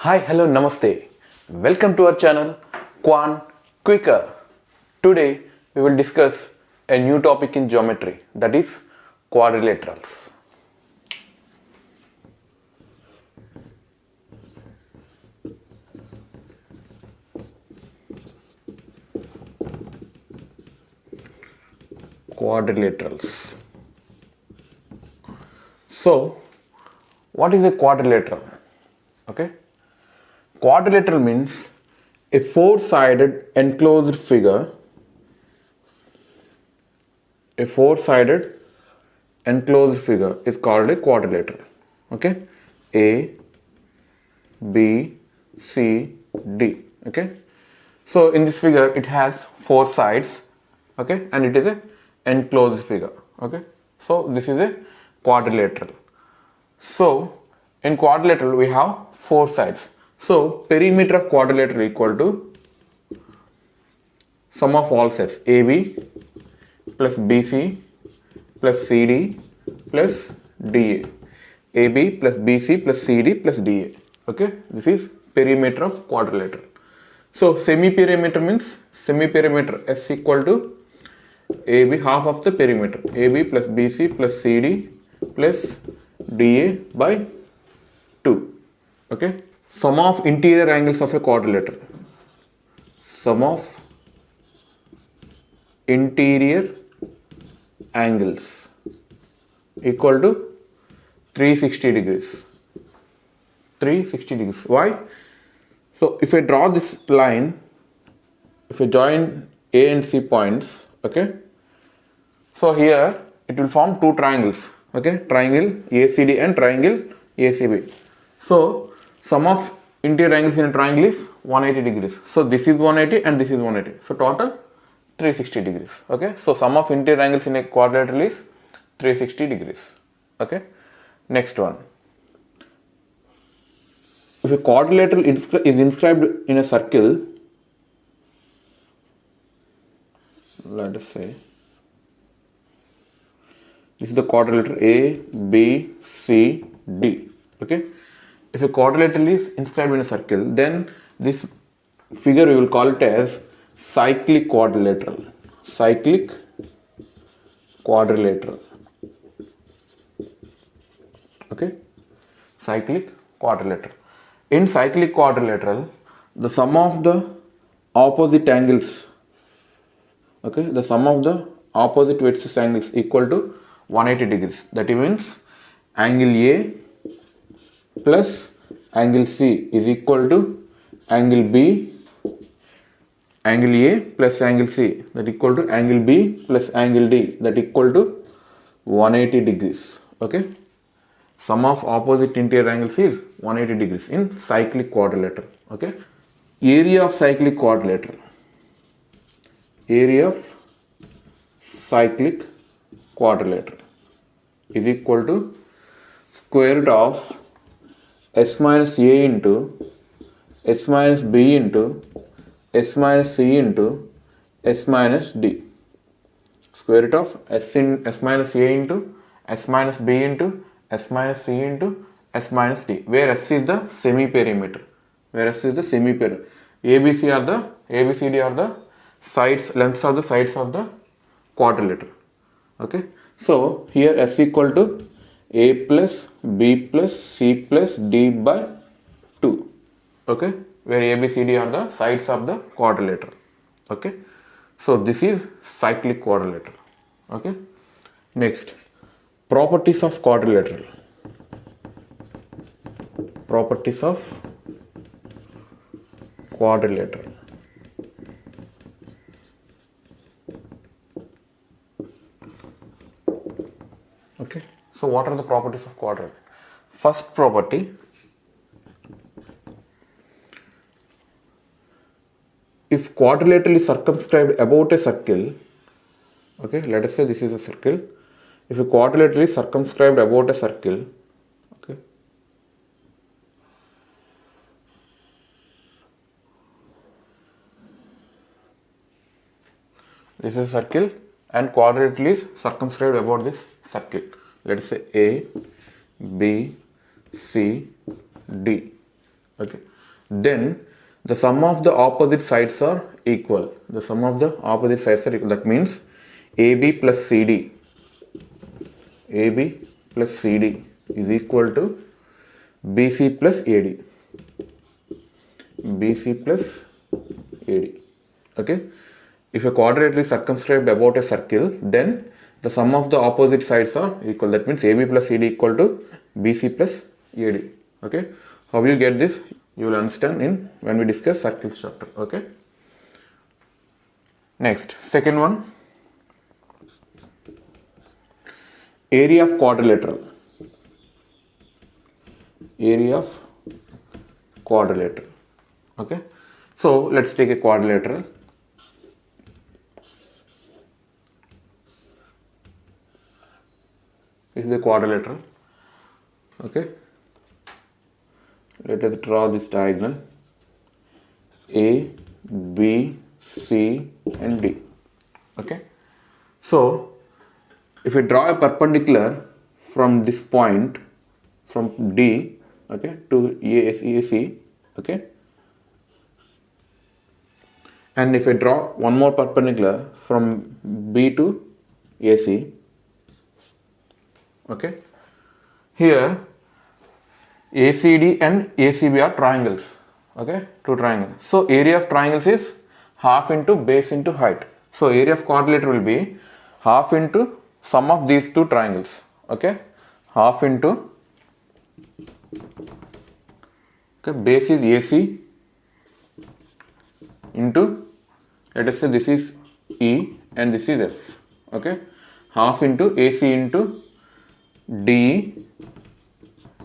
Hi, hello, namaste. Welcome to our channel Quan Quicker. Today we will discuss a new topic in geometry, that is quadrilaterals. Quadrilaterals. So, what is a quadrilateral? Okay. Quadrilateral means a four-sided enclosed figure. A four-sided enclosed figure is called a quadrilateral. Okay. A, B, C, D. Okay. So in this figure it has four sides. Okay, and it is a enclosed figure. Okay. So this is a quadrilateral. So in quadrilateral we have four sides. So perimeter of quadrilateral equal to sum of all sides AB plus BC plus CD plus DA. AB plus BC plus CD plus DA. Okay, this is perimeter of quadrilateral. So semi-perimeter means semi-perimeter S equal to AB, half of the perimeter, AB plus BC plus CD plus DA by 2. Okay. Sum of interior angles of a quadrilateral. Sum of interior angles equal to 360 degrees. 360 degrees. Why? So if I draw this line, if I join A and C points, okay, so here it will form two triangles. Okay, triangle ACD and triangle ACB. So sum of interior angles in a triangle is 180 degrees. So this is 180 and this is 180. So total 360 degrees. Okay, so sum of interior angles in a quadrilateral is 360 degrees. Okay, next one. If a quadrilateral is inscribed in a circle, let us say this is the quadrilateral A, B, C, D. Okay. If a quadrilateral is inscribed in a circle, then this figure we will call it as cyclic quadrilateral. Cyclic quadrilateral. Okay. Cyclic quadrilateral. In cyclic quadrilateral, the sum of the opposite angles, okay, the sum of the opposite vertices angles equal to 180 degrees. That means angle A plus angle C is equal to angle B, angle A plus angle C, that equal to angle B plus angle D, that equal to 180 degrees. Okay. Sum of opposite interior angles is 180 degrees in cyclic quadrilateral. Okay. Area of cyclic quadrilateral. Area of cyclic quadrilateral is equal to square root of S minus A into S minus B into S minus C into S minus D. Square root of S minus A into S minus B into S minus C into S minus D, where S is the semi-perimeter. Where S is the semi-perimeter. ABCD are the sides, lengths of the sides of the quadrilateral. Okay. So here S equal to A plus B plus C plus D by 2. Okay. Where ABCD are the sides of the quadrilateral. Okay. So this is cyclic quadrilateral. Okay. Next, properties of quadrilateral. Properties of quadrilateral. Okay. So what are the properties of quadrilateral? First property, if quadrilateral is circumscribed about a circle, okay, let us say this is a circle. If a quadrilateral is circumscribed about a circle, okay, this is a circle and quadrilateral is circumscribed about this circle. Let us say A, B, C, D. Okay. then the sum of the opposite sides are equal. The sum of the opposite sides are equal. That means AB plus CD is equal to BC plus AD. BC plus AD. Okay. If a quadrilateral is circumscribed about a circle, then the sum of the opposite sides are equal. That means AB plus CD equal to BC plus AD. Okay. How you get this? You will understand when we discuss circle structure. Okay. Next, second one, area of quadrilateral. Area of quadrilateral. Okay. So let's take a quadrilateral. This is the quadrilateral. Okay. Let us draw this diagonal A, B, C and D. Okay. So if we draw a perpendicular from this point, from D, okay, to AC, okay, and if I draw one more perpendicular from B to AC, okay, here ACD and ACB are triangles, okay, two triangles. So area of triangles is half into base into height. So area of quadrilateral will be half into sum of these two triangles, okay, half into, okay, base is AC into, let us say this is E and this is F, okay, half into AC into DE.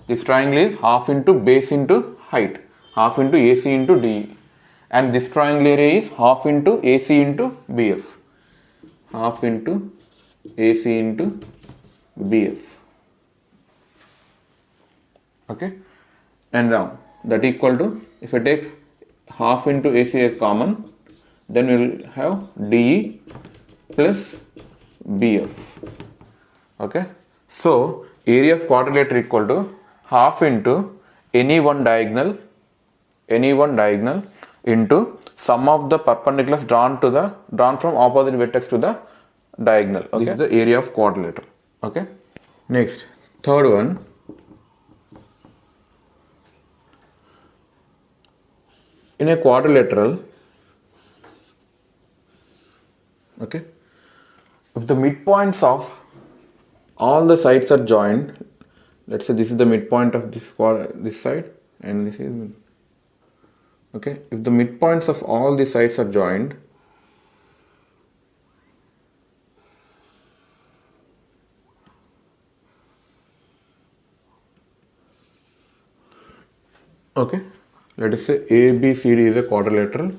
This triangle is half into base into height, half into AC into DE, and this triangle area is half into AC into BF, half into AC into BF. Okay, and now that equal to, if I take half into AC as common, then we will have DE plus BF. Okay, so area of quadrilateral equal to half into any one diagonal into sum of the perpendiculars drawn from opposite vertex to the diagonal. Okay, this is the area of quadrilateral. Okay, next, third one, in a quadrilateral, okay, if the midpoints of all the sides are joined, let's say this is the midpoint of this side and this is, okay, if the midpoints of all the sides are joined, okay, let us say ABCD is a quadrilateral.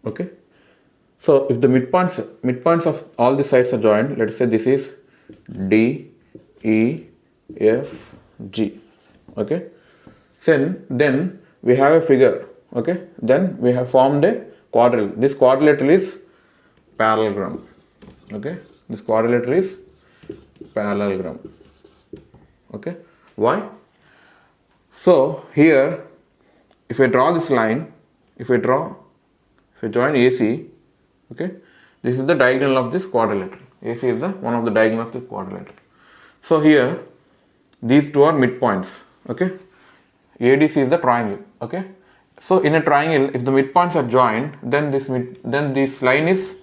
Okay, so if the midpoints of all the sides are joined, let us say this is D, E, F, G. Okay, then we have a figure. Okay, then we have formed a quadrilateral. This quadrilateral is parallelogram. Okay, this quadrilateral is parallelogram. Okay, why? So here, if I draw this line, if I join AC, okay, this is the diagonal of this quadrilateral. AC is the one of the diagonal of the quadrilateral. So here, these two are midpoints. Okay, ADC is the triangle. Okay, so in a triangle, if the midpoints are joined, then this line is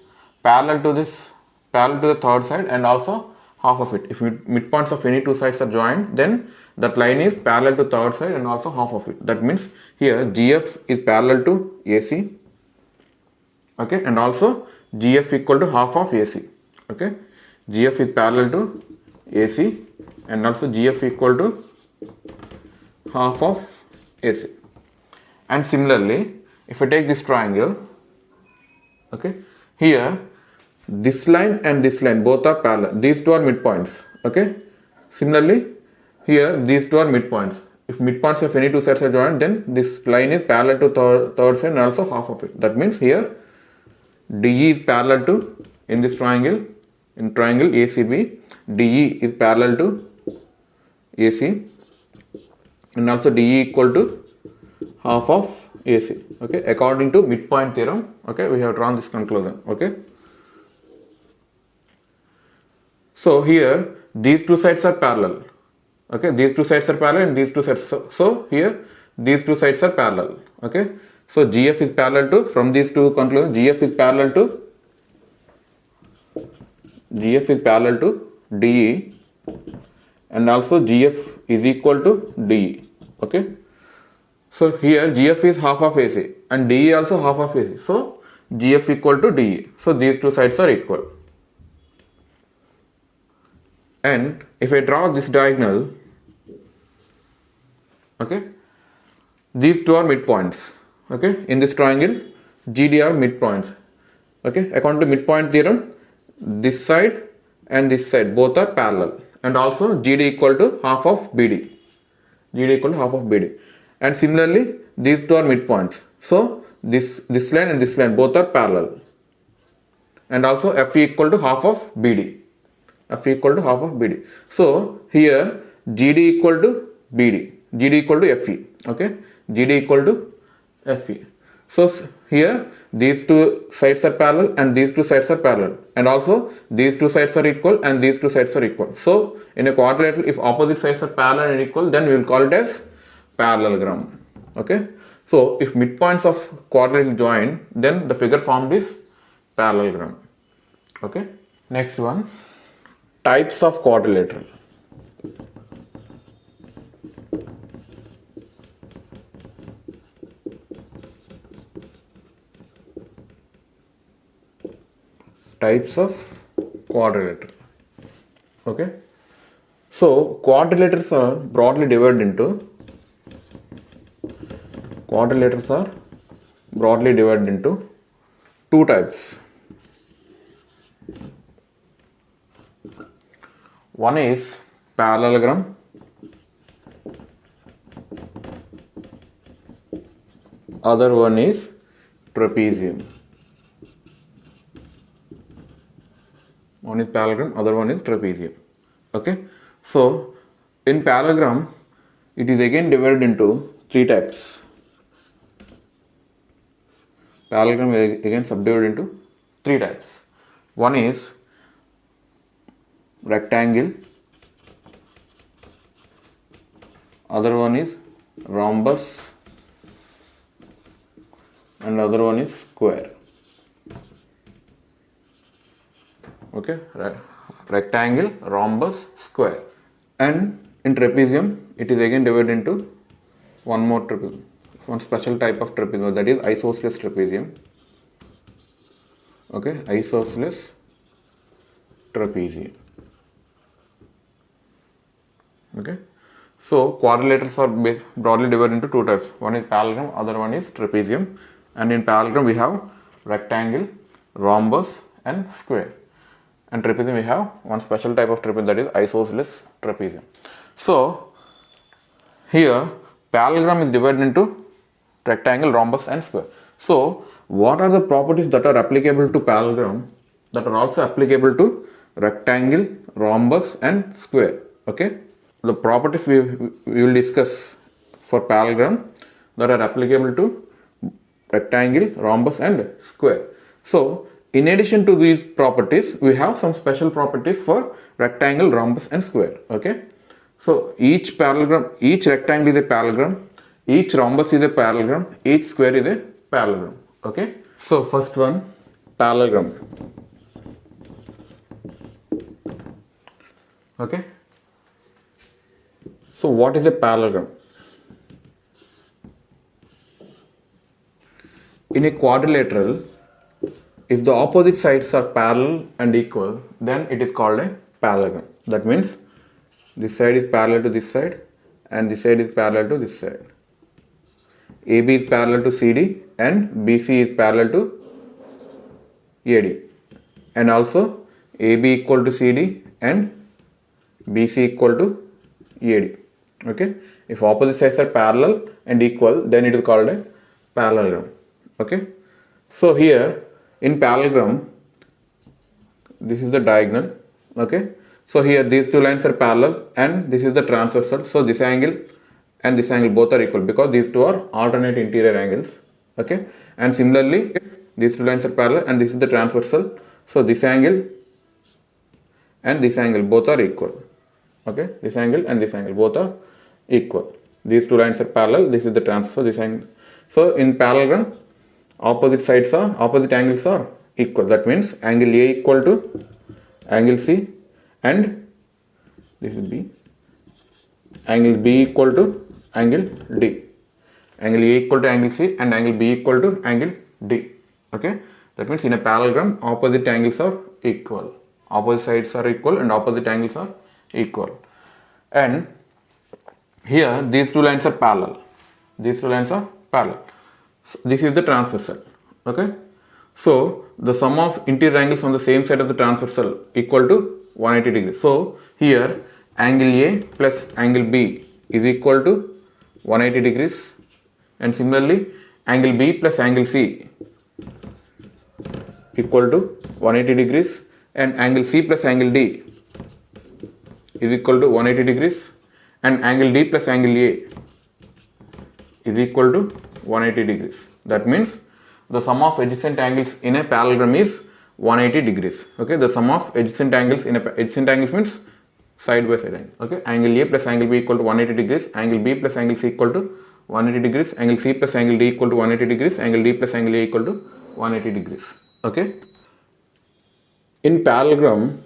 parallel to the third side and also half of it. If midpoints of any two sides are joined, then that line is parallel to third side and also half of it. That means here GF is parallel to AC. Okay, and also GF equal to half of AC. Okay, GF is parallel to AC and also GF equal to half of AC. And similarly, if I take this triangle, okay, here this line and this line both are parallel. These two are midpoints. Okay, similarly here these two are midpoints. If midpoints of any two sides are joined, then this line is parallel to third side and also half of it. That means here DE is parallel to, in this triangle, in triangle ACB, DE is parallel to AC and also DE equal to half of AC. Okay, according to midpoint theorem, okay, we have drawn this conclusion. Okay, so here these two sides are parallel. Okay, these two sides are parallel and these two sides, so here these two sides are parallel. Okay, so GF is parallel to, from these two conclusions, GF is parallel to DE, and also GF is equal to DE. Okay, so here GF is half of AC and DE also half of AC, so GF equal to DE, so these two sides are equal. And if I draw this diagonal, okay, these two are midpoints. Okay, in this triangle GD are midpoints. Okay, according to midpoint theorem, this side and this side both are parallel, and also GD equal to half of BD. GD equal to half of BD. And similarly, these two are midpoints. So this line and this line both are parallel. And also FE equal to half of BD. FE equal to half of BD. So here GD equal to BD. GD equal to FE. Okay, GD equal to FE. So here these two sides are parallel and these two sides are parallel, and also these two sides are equal and these two sides are equal. So in a quadrilateral, if opposite sides are parallel and equal, then we will call it as parallelogram. Okay, so if midpoints of quadrilateral join, then the figure formed is parallelogram. Okay, next one, types of quadrilateral. Types of quadrilateral. Okay, so quadrilaterals are broadly divided into two types. One is parallelogram, other one is trapezium. One is parallelogram, other one is trapezium. Okay, so in parallelogram, it is again divided into three types. Parallelogram is again subdivided into three types. One is rectangle, other one is rhombus, and other one is square. Okay, rectangle, rhombus, square. And in trapezium, it is again divided into one special type of trapezium, that is isosceles trapezium. Okay, isosceles trapezium. Okay, so quadrilaterals are broadly divided into two types. One is parallelogram, other one is trapezium. And in parallelogram, we have rectangle, rhombus, and square. And trapezium, we have one special type of trapezium, that is isosceles trapezium. So here parallelogram is divided into rectangle, rhombus, and square. So what are the properties that are applicable to parallelogram that are also applicable to rectangle, rhombus, and square? Okay, the properties we will discuss for parallelogram that are applicable to rectangle, rhombus, and square. So in addition to these properties, we have some special properties for rectangle, rhombus, and square. Okay, so each rectangle is a parallelogram, each rhombus is a parallelogram, each square is a parallelogram. Okay, so first one, parallelogram. Okay, so what is a parallelogram? In a quadrilateral, if the opposite sides are parallel and equal, then it is called a parallelogram. That means this side is parallel to this side and this side is parallel to this side. AB is parallel to CD and BC is parallel to AD. And also AB equal to CD and BC equal to AD. Okay, if opposite sides are parallel and equal, then it is called a parallelogram. Okay, so here in parallelogram, this is the diagonal. Okay, so here these two lines are parallel and this is the transversal. So this angle and this angle both are equal because these two are alternate interior angles. Okay, and similarly these two lines are parallel and this is the transversal. So this angle and this angle both are equal. Okay, this angle and this angle both are equal. These two lines are parallel. This is the transversal. This angle. So in parallelogram, opposite angles are equal. That means angle A equal to angle C, and this is B. Angle B equal to angle D. Angle A equal to angle C and angle B equal to angle D. Okay, that means in a parallelogram, opposite angles are equal. Opposite sides are equal and opposite angles are equal. And here these two lines are parallel. These two lines are parallel. So this is the transversal. Okay, so the sum of interior angles on the same side of the transversal equal to 180 degrees. So here angle A plus angle B is equal to 180 degrees, and similarly angle B plus angle C equal to 180 degrees, and angle C plus angle D is equal to 180 degrees, and angle D plus angle A is equal to 180 degrees. That means the sum of adjacent angles in a parallelogram is 180 degrees. Okay, the sum of adjacent angles in adjacent angles means side by side angle. Okay, angle A plus angle B equal to 180 degrees, angle B plus angle C equal to 180 degrees, angle C plus angle D equal to 180 degrees, angle D plus angle A equal to 180 degrees. Okay, in parallelogram,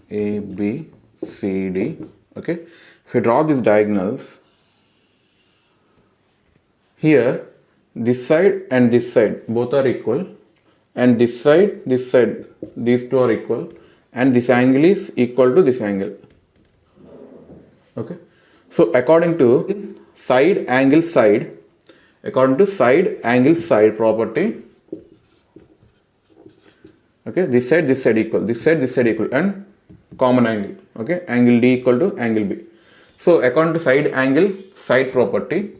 A, B, C, D. Okay, if we draw these diagonals, here this side and this side both are equal, and this side, these two are equal, and this angle is equal to this angle. Okay, so according to side angle side property, okay, this side equal, this side equal, and common angle. Okay, angle D equal to angle B. So according to side angle side property,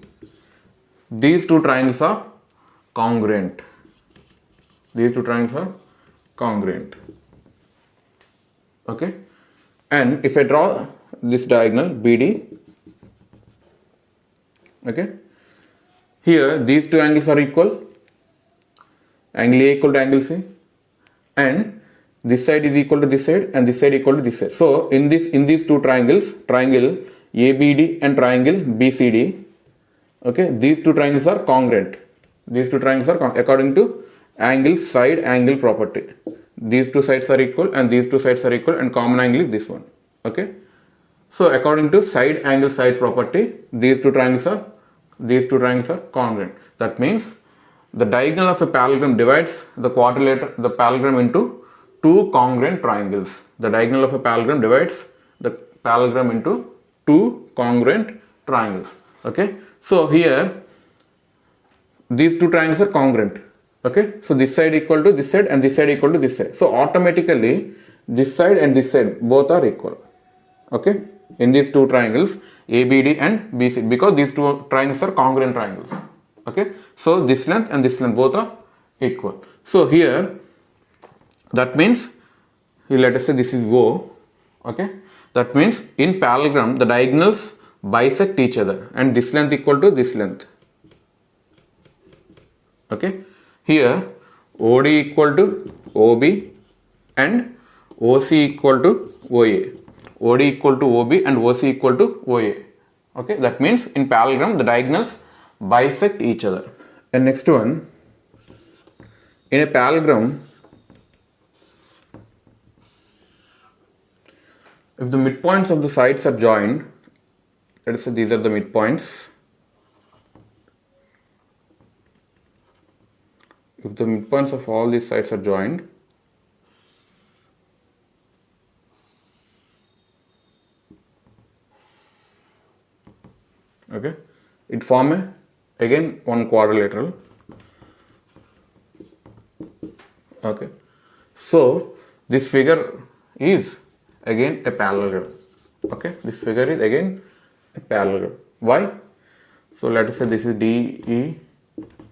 these two triangles are congruent. These two triangles are congruent. Okay, and if I draw this diagonal BD, okay, here these two angles are equal, angle A equal to angle C, and this side is equal to this side and this side equal to this side. So in these two triangles, triangle ABD and triangle BCD, okay, these two triangles are congruent. These two triangles are according to angle side angle property. These two sides are equal and these two sides are equal, and common angle is this one. Okay, so according to side angle side property, these two triangles are congruent. That means the diagonal of a parallelogram divides the parallelogram into two congruent triangles. The diagonal of a parallelogram divides the parallelogram into two congruent triangles. Okay, so here these two triangles are congruent. Okay, so this side equal to this side and this side equal to this side. So automatically this side and this side both are equal. Okay, in these two triangles ABD and BC, because these two triangles are congruent triangles. Okay, so this length and this length both are equal. So here, that means, let us say this is O. Okay, that means in parallelogram the diagonals bisect each other, and this length equal to this length. Okay, here OD equal to OB and OC equal to OA. OD equal to OB and OC equal to OA. Okay, that means in parallelogram the diagonals bisect each other. And next one, in a parallelogram, if the midpoints of the sides are joined, let us say these are the midpoints. If the midpoints of all these sides are joined, okay, it form again one quadrilateral. Okay, so this figure is again a parallelogram. Okay, this figure is again a parallelogram. Why? So let us say this is D, E,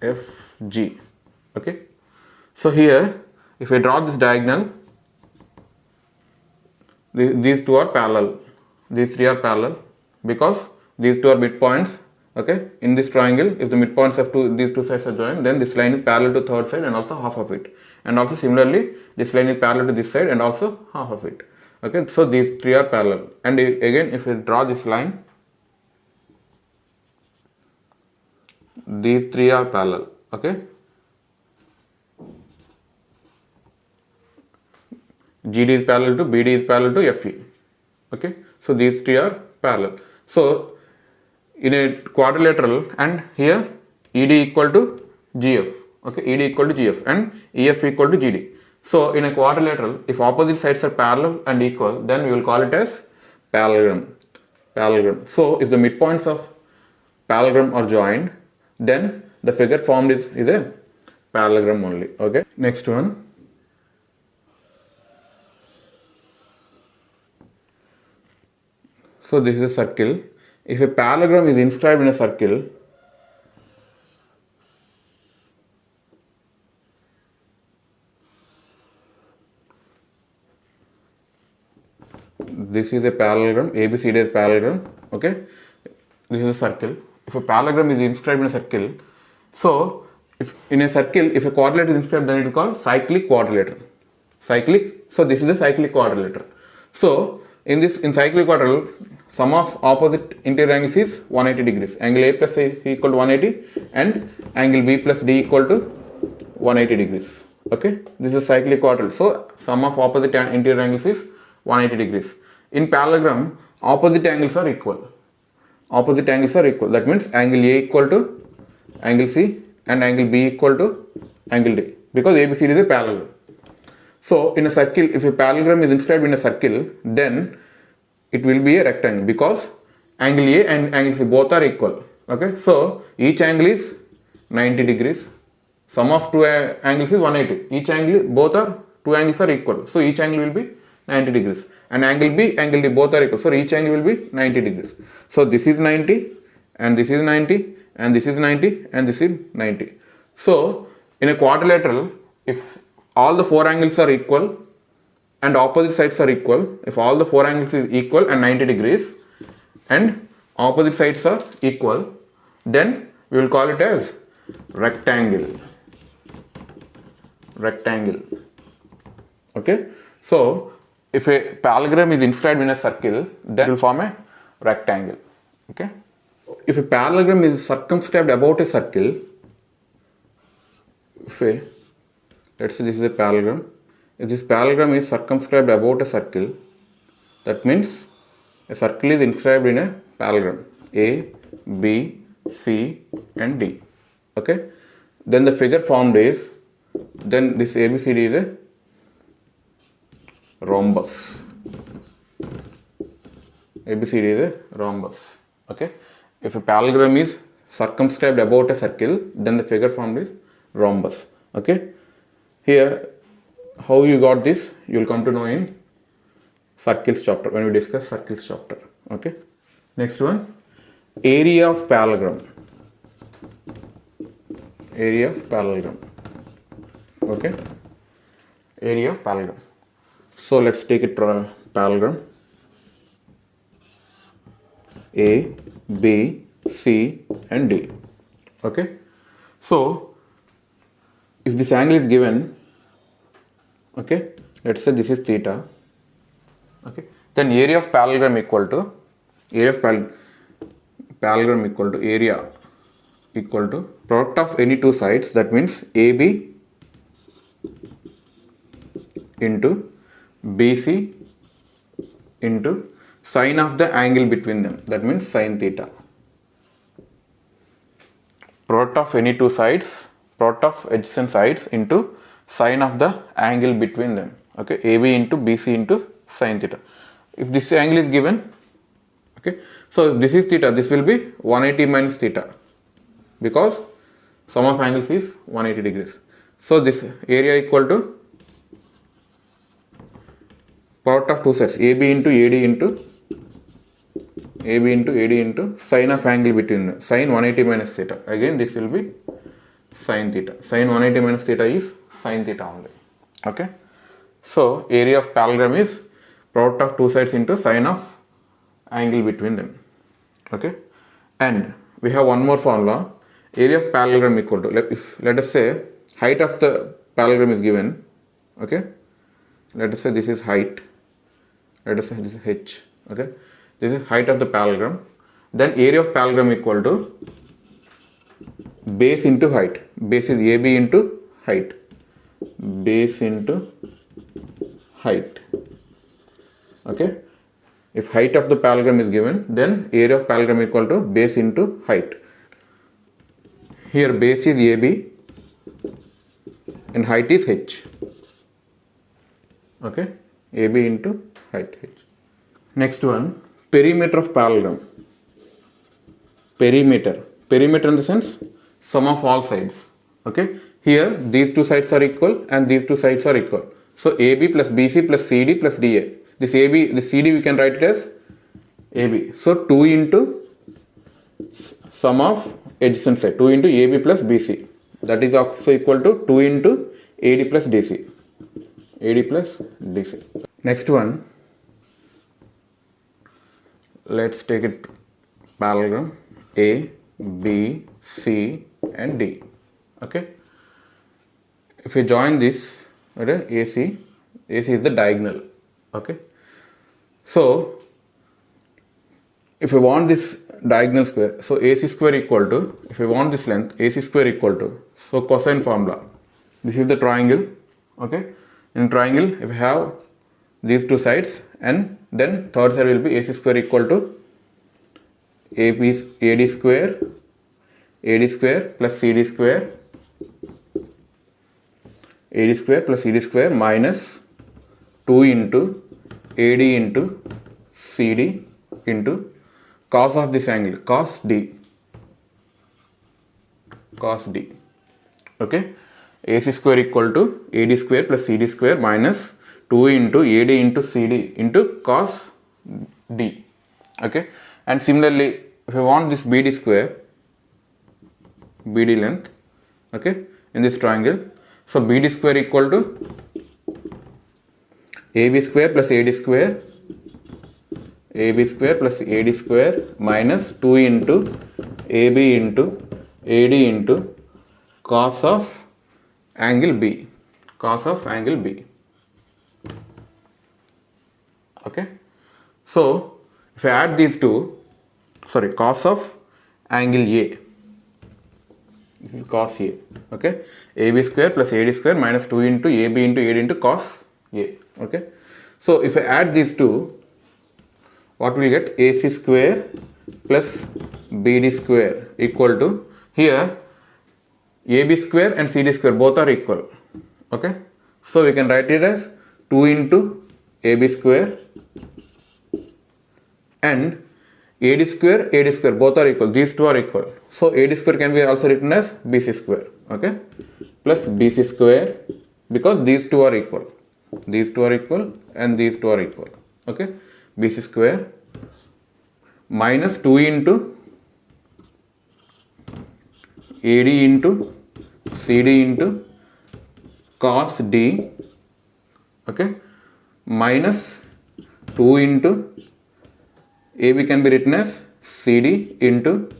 F, G. Okay, so here if I draw this diagonal, these two are parallel, these three are parallel, because these two are midpoints. Okay, in this triangle, if the midpoints of these two sides are joined, then this line is parallel to third side and also half of it, and also similarly this line is parallel to this side and also half of it. Okay, so these three are parallel, and again if we draw this line, these three are parallel. Okay, GD is parallel to BD is parallel to FE. Okay, so these three are parallel. So in a quadrilateral, and here ED equal to GF. Okay, ED equal to GF and EF equal to GD. So in a quadrilateral, if opposite sides are parallel and equal, then we will call it as parallelogram. Parallelogram. So if the midpoints of parallelogram are joined, then the figure formed is a parallelogram only. Okay, next one. So this is a circle. If a parallelogram is inscribed in a circle, this is a parallelogram, ABCD is parallelogram. Okay, this is a circle. If a parallelogram is inscribed in a circle, so if in a circle, if a quadrilateral is inscribed, then it is called cyclic quadrilateral. Cyclic. So this is a cyclic quadrilateral. So in cyclic quadrilateral, sum of opposite interior angles is 180 degrees. Angle A plus A equal to 180 and angle B plus D equal to 180 degrees. Okay, this is cyclic quadrilateral. So sum of opposite interior angles is 180 degrees. In parallelogram, opposite angles are equal. Opposite angles are equal. That means angle A equal to angle C and angle B equal to angle D, because ABCD is a parallelogram. So in a circle, if a parallelogram is inscribed in a circle, then it will be a rectangle, because angle A and angle C both are equal. Okay, so each angle is 90 degrees. Sum of two angles is 180. Each angle, two angles are equal. So each angle will be 90 degrees. And angle B, angle D both are equal. So each angle will be 90 degrees. So this is 90 and this is 90 and this is 90 and this is 90. So in a quadrilateral, if all the four angles are equal and opposite sides are equal, if all the four angles is equal and 90 degrees and opposite sides are equal, then we will call it as rectangle. Rectangle. Okay, so if a parallelogram is inscribed in a circle, then it will form a rectangle. Okay, if a parallelogram is circumscribed about a circle, let's say this is a parallelogram. If this parallelogram is circumscribed about a circle, that means a circle is inscribed in a parallelogram A, B, C and D. Okay, then the figure formed is, then this ABCD is a rhombus. ABCD is a rhombus. Okay, if a parallelogram is circumscribed about a circle, then the figure formed is rhombus. Okay, here how you got this, you will come to know in circles chapter, when we discuss circles chapter. Okay, next one, area of parallelogram. Area of parallelogram. Okay, area of parallelogram. So let's take it parallelogram A, B, C and D. Okay, so if this angle is given, okay, let's say this is theta. Okay, then area of parallelogram equal to area equal to product of any two sides, that means AB into BC into sine of the angle between them, that means sine theta. Product of any two sides, product of adjacent sides into sine of the angle between them. Okay, AB into BC into sine theta. If this angle is given, okay, so if this is theta, this will be 180 minus theta, because sum of angles is 180 degrees. So this area equal to product of two sides, AB into AD into sine of angle between them, sine 180 minus theta. Again this will be sine theta. Sine 180 minus theta is sine theta only. Okay, so area of parallelogram is product of two sides into sine of angle between them. Okay, and we have one more formula. Area of parallelogram equal to, let us say height of the parallelogram is given. Okay, let us say this is height, let us say this is h. Okay, this is height of the parallelogram. Then area of parallelogram equal to base into height. Base is AB into height. Base into height. Okay, if height of the parallelogram is given, then area of parallelogram equal to base into height. Here base is AB and height is h. Okay, AB into height h. Next one, perimeter of parallelogram. Perimeter in the sense sum of all sides. Okay, here these two sides are equal and these two sides are equal. So AB plus BC plus CD plus DA. This AB, this CD we can write it as AB. So 2 into sum of adjacent side, 2 into AB plus BC. That is also equal to 2 into AD plus DC. AD plus DC. Next one, let's take it parallelogram A, B, C and D. Okay, if you join this, okay, AC is the diagonal. Okay, so if you want this diagonal square, so AC square equal to, if you want this length, AC square equal to, so cosine formula, this is the triangle. Okay, in triangle if you have these two sides, and then third side will be AC square equal to AD square plus CD square, AD square plus CD square minus 2 into AD into CD into cos of this angle, cos D. Okay, AC square equal to AD square plus CD square minus 2 into AD into CD into cos D. Okay, and similarly if you want this BD square, BD length, okay, in this triangle, so BD square equal to AB square plus AD square, AB square plus AD square minus 2 into AB into AD into cos of angle B. Okay, so if I add these two, cos of angle A, this is cos A. Okay, AB square plus AD square minus 2 into AB into AD into cos A. Okay, so if I add these two, what will you get? AC square plus BD square equal to, here AB square and CD square both are equal. Okay, so we can write it as 2 into AB square and AD square both are equal. These two are equal. So AD square can be also written as BC square. Okay, plus BC square, because these two are equal. These two are equal and these two are equal. Okay, BC square minus 2 into AD into CD into cos D. Okay, minus 2 into AB can be written as CD into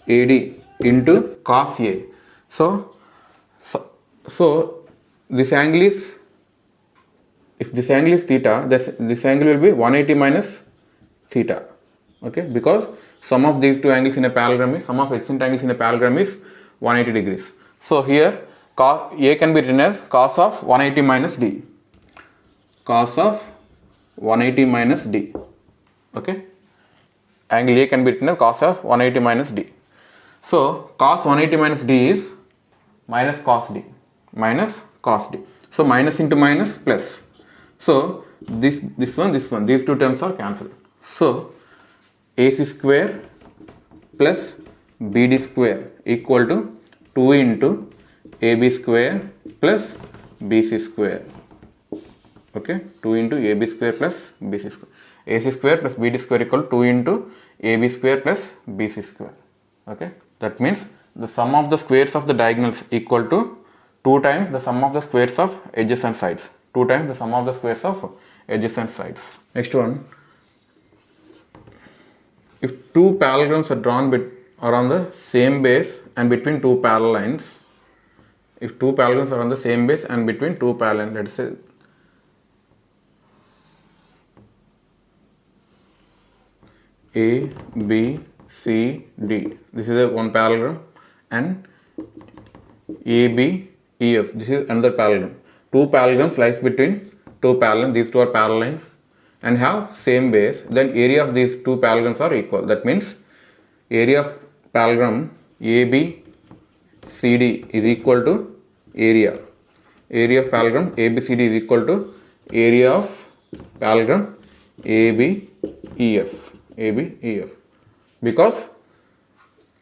AD into cos A. So this angle is, if this angle is theta, this angle will be 180 minus theta. Okay, because sum of these two angles in a parallelogram is, sum of adjacent angles in a parallelogram is 180 degrees. So here cos A can be written as cos of 180 minus D. Cos of 180 minus D. Okay, angle A can be written as cos of 180 minus D. So cos 180 minus D is minus cos D. So minus into minus plus. So this one, these two terms are cancelled. So AC square plus BD square equal to 2 into AB square plus BC square. Okay, 2 into AB square plus BC square. AC square plus BD square equal to 2 into AB square plus BC square. Okay, that means the sum of the squares of the diagonals equal to 2 times the sum of the squares of adjacent sides. 2 times the sum of the squares of adjacent sides. Next one, if two parallelograms are drawn are on the same base and between two parallel lines, if two parallelograms are on the same base and between two parallel, let's say A, B, C, D. This is a one parallelogram, and A, B, E, F. This is another parallelogram. Two parallelograms lies between two parallel. These two are parallel lines and have same base. Then area of these two parallelograms are equal. That means area of parallelogram A, B, C, D is equal to area. Area of parallelogram A, B, C, D is equal to area of parallelogram A, B, E, F. A, B, E, F. Because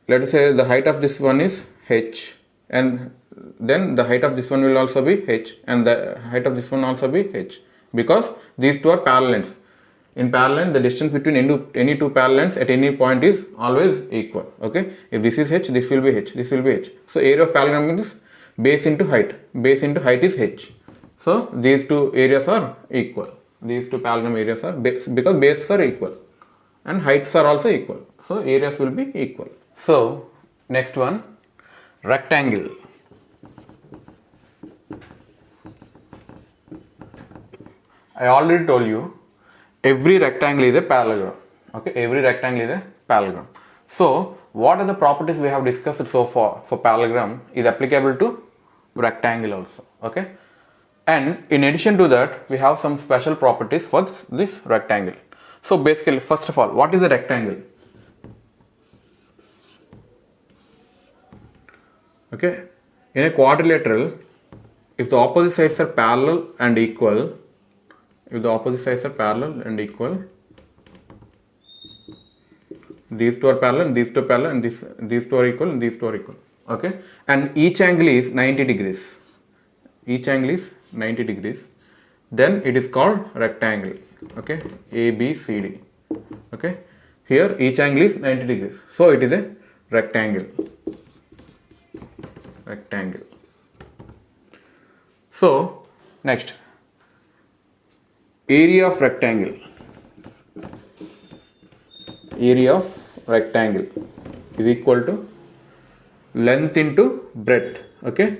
let us say the height of this one is H, and then the height of this one will also be H, and the height of this one also be H, because these two are parallel lines. In parallel, the distance between any two parallel lines at any point is always equal. Okay, if this is H, this will be H, this will be H. So area of parallelogram means base into height. Base into height is H. So these two areas are equal. These two parallelogram areas are because bases are equal and heights are also equal. So areas will be equal. So next one, rectangle. I already told you every rectangle is a parallelogram. Okay, every rectangle is a parallelogram. So what are the properties we have discussed so far for parallelogram is applicable to rectangle also. Okay, and in addition to that, we have some special properties for this rectangle. So basically, first of all, what is a rectangle? Okay, in a quadrilateral, if the opposite sides are parallel and equal, if the opposite sides are parallel and equal, these two are parallel and these two are parallel, and these two are equal and these two are equal. Okay, and each angle is 90 degrees. Each angle is 90 degrees. Then it is called rectangle. Okay, A, B, C, D. Okay, here each angle is 90 degrees. So it is a rectangle. Rectangle. So next, area of rectangle. Area of rectangle is equal to length into breadth. Okay,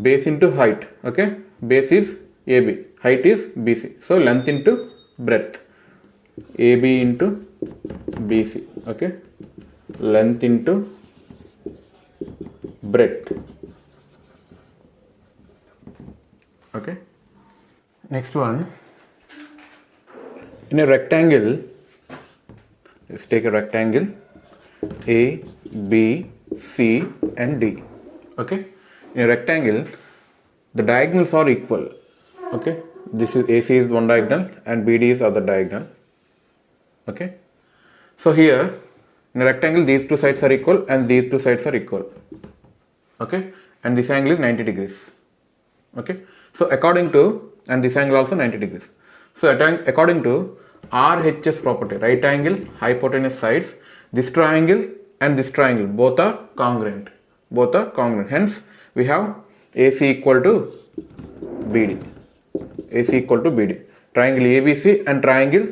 base into height. Okay, base is AB, height is BC. So length into breadth, AB into BC. Okay, length into breadth. Okay, next one, in a rectangle, let's take a rectangle A, B, C and D. Okay, in a rectangle, the diagonals are equal. Okay, this is AC is one diagonal and BD is other diagonal. Okay, so here in a rectangle, these two sides are equal and these two sides are equal. Okay, and this angle is 90 degrees. Okay, so according to, and this angle also 90 degrees. So according to RHS property, right angle hypotenuse sides, this triangle and this triangle both are congruent. Both are congruent. Hence we have AC equal to BD. AC equal to BD. Triangle ABC and triangle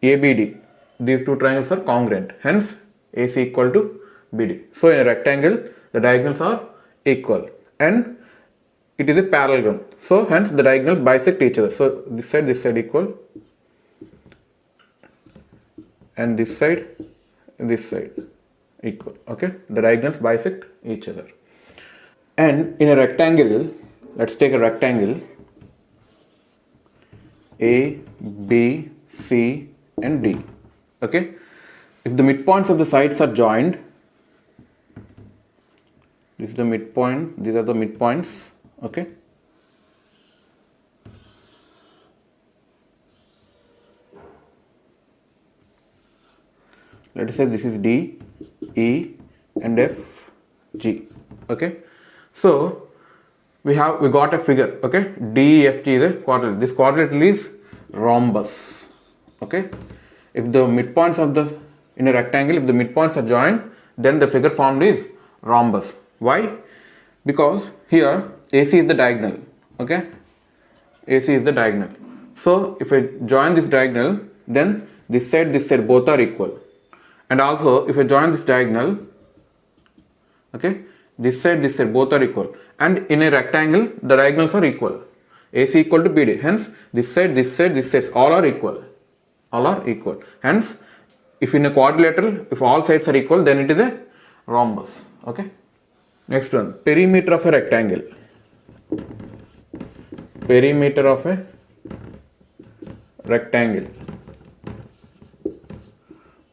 ABD. These two triangles are congruent. Hence AC equal to BD. So in a rectangle, the diagonals are equal and it is a parallelogram. So hence the diagonals bisect each other. So this side equal, and this side equal. Okay, the diagonals bisect each other. And in a rectangle, let's take a rectangle A, B, C and D. Okay, if the midpoints of the sides are joined, this is the midpoint, these are the midpoints. Okay, let us say this is D, E and F, G. Okay, so we got a figure. Okay, D, E, F, G is a quadrilateral. This quadrilateral is rhombus. Okay, if the midpoints of the in a rectangle, if the midpoints are joined, then the figure formed is rhombus. Why? Because here AC is the diagonal. Okay, AC is the diagonal. So if I join this diagonal, then this side both are equal. And also if I join this diagonal, okay, this side both are equal. And in a rectangle, the diagonals are equal. AC equal to BD. Hence this side all are equal. All are equal. Hence, if in a quadrilateral, if all sides are equal, then it is a rhombus. Okay. Next one, perimeter of a rectangle. Perimeter of a rectangle.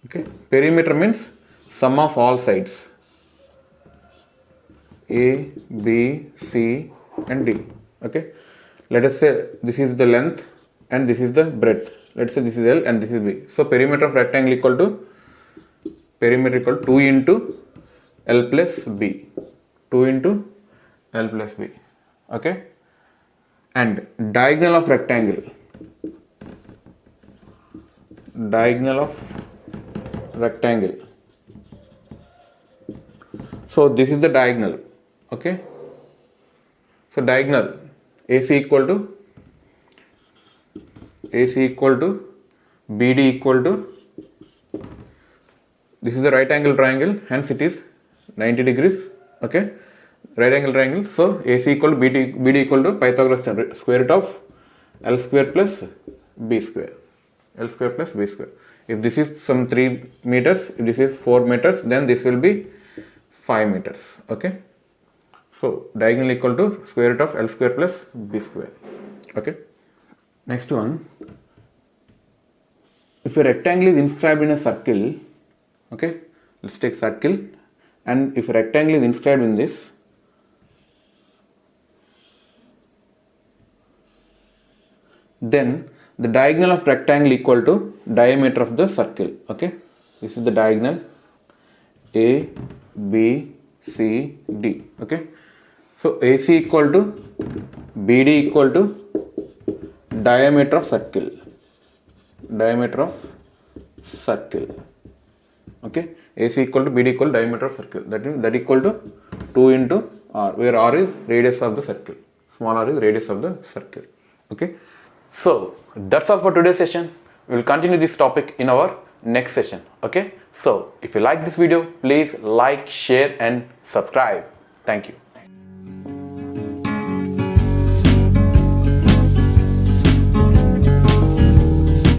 Okay. Perimeter means sum of all sides. A, B, C and D. Okay. Let us say this is the length and this is the breadth. Let's say this is L and this is B. So perimeter of rectangle equal to 2 into L plus B. 2 into L plus B. Okay. And diagonal of rectangle. Diagonal of rectangle. So this is the diagonal. Okay. So diagonal AC equal to BD equal to, this is the right angle triangle, hence it is 90 degrees. Okay, right angle triangle. So AC equal to BD equal to Pythagoras square root of L square plus B square. L square plus B square. If this is some 3 meters, if this is 4 meters, then this will be 5 meters. Okay. So diagonal equal to square root of L square plus B square. Okay. Next one. If a rectangle is inscribed in a circle, okay, let's take circle, and if a rectangle is inscribed in this, then the diagonal of rectangle equal to diameter of the circle. Okay, this is the diagonal A, B, C, D. Okay, so AC equal to BD equal to diameter of circle. Diameter of circle. Okay, AC equal to BD equal to diameter of circle. That means that equal to 2 into R, where R is radius of the circle. Small r is radius of the circle. Okay. So that's all for today's session. We will continue this topic in our next session. Okay. So if you like this video, please like, share and subscribe. Thank you.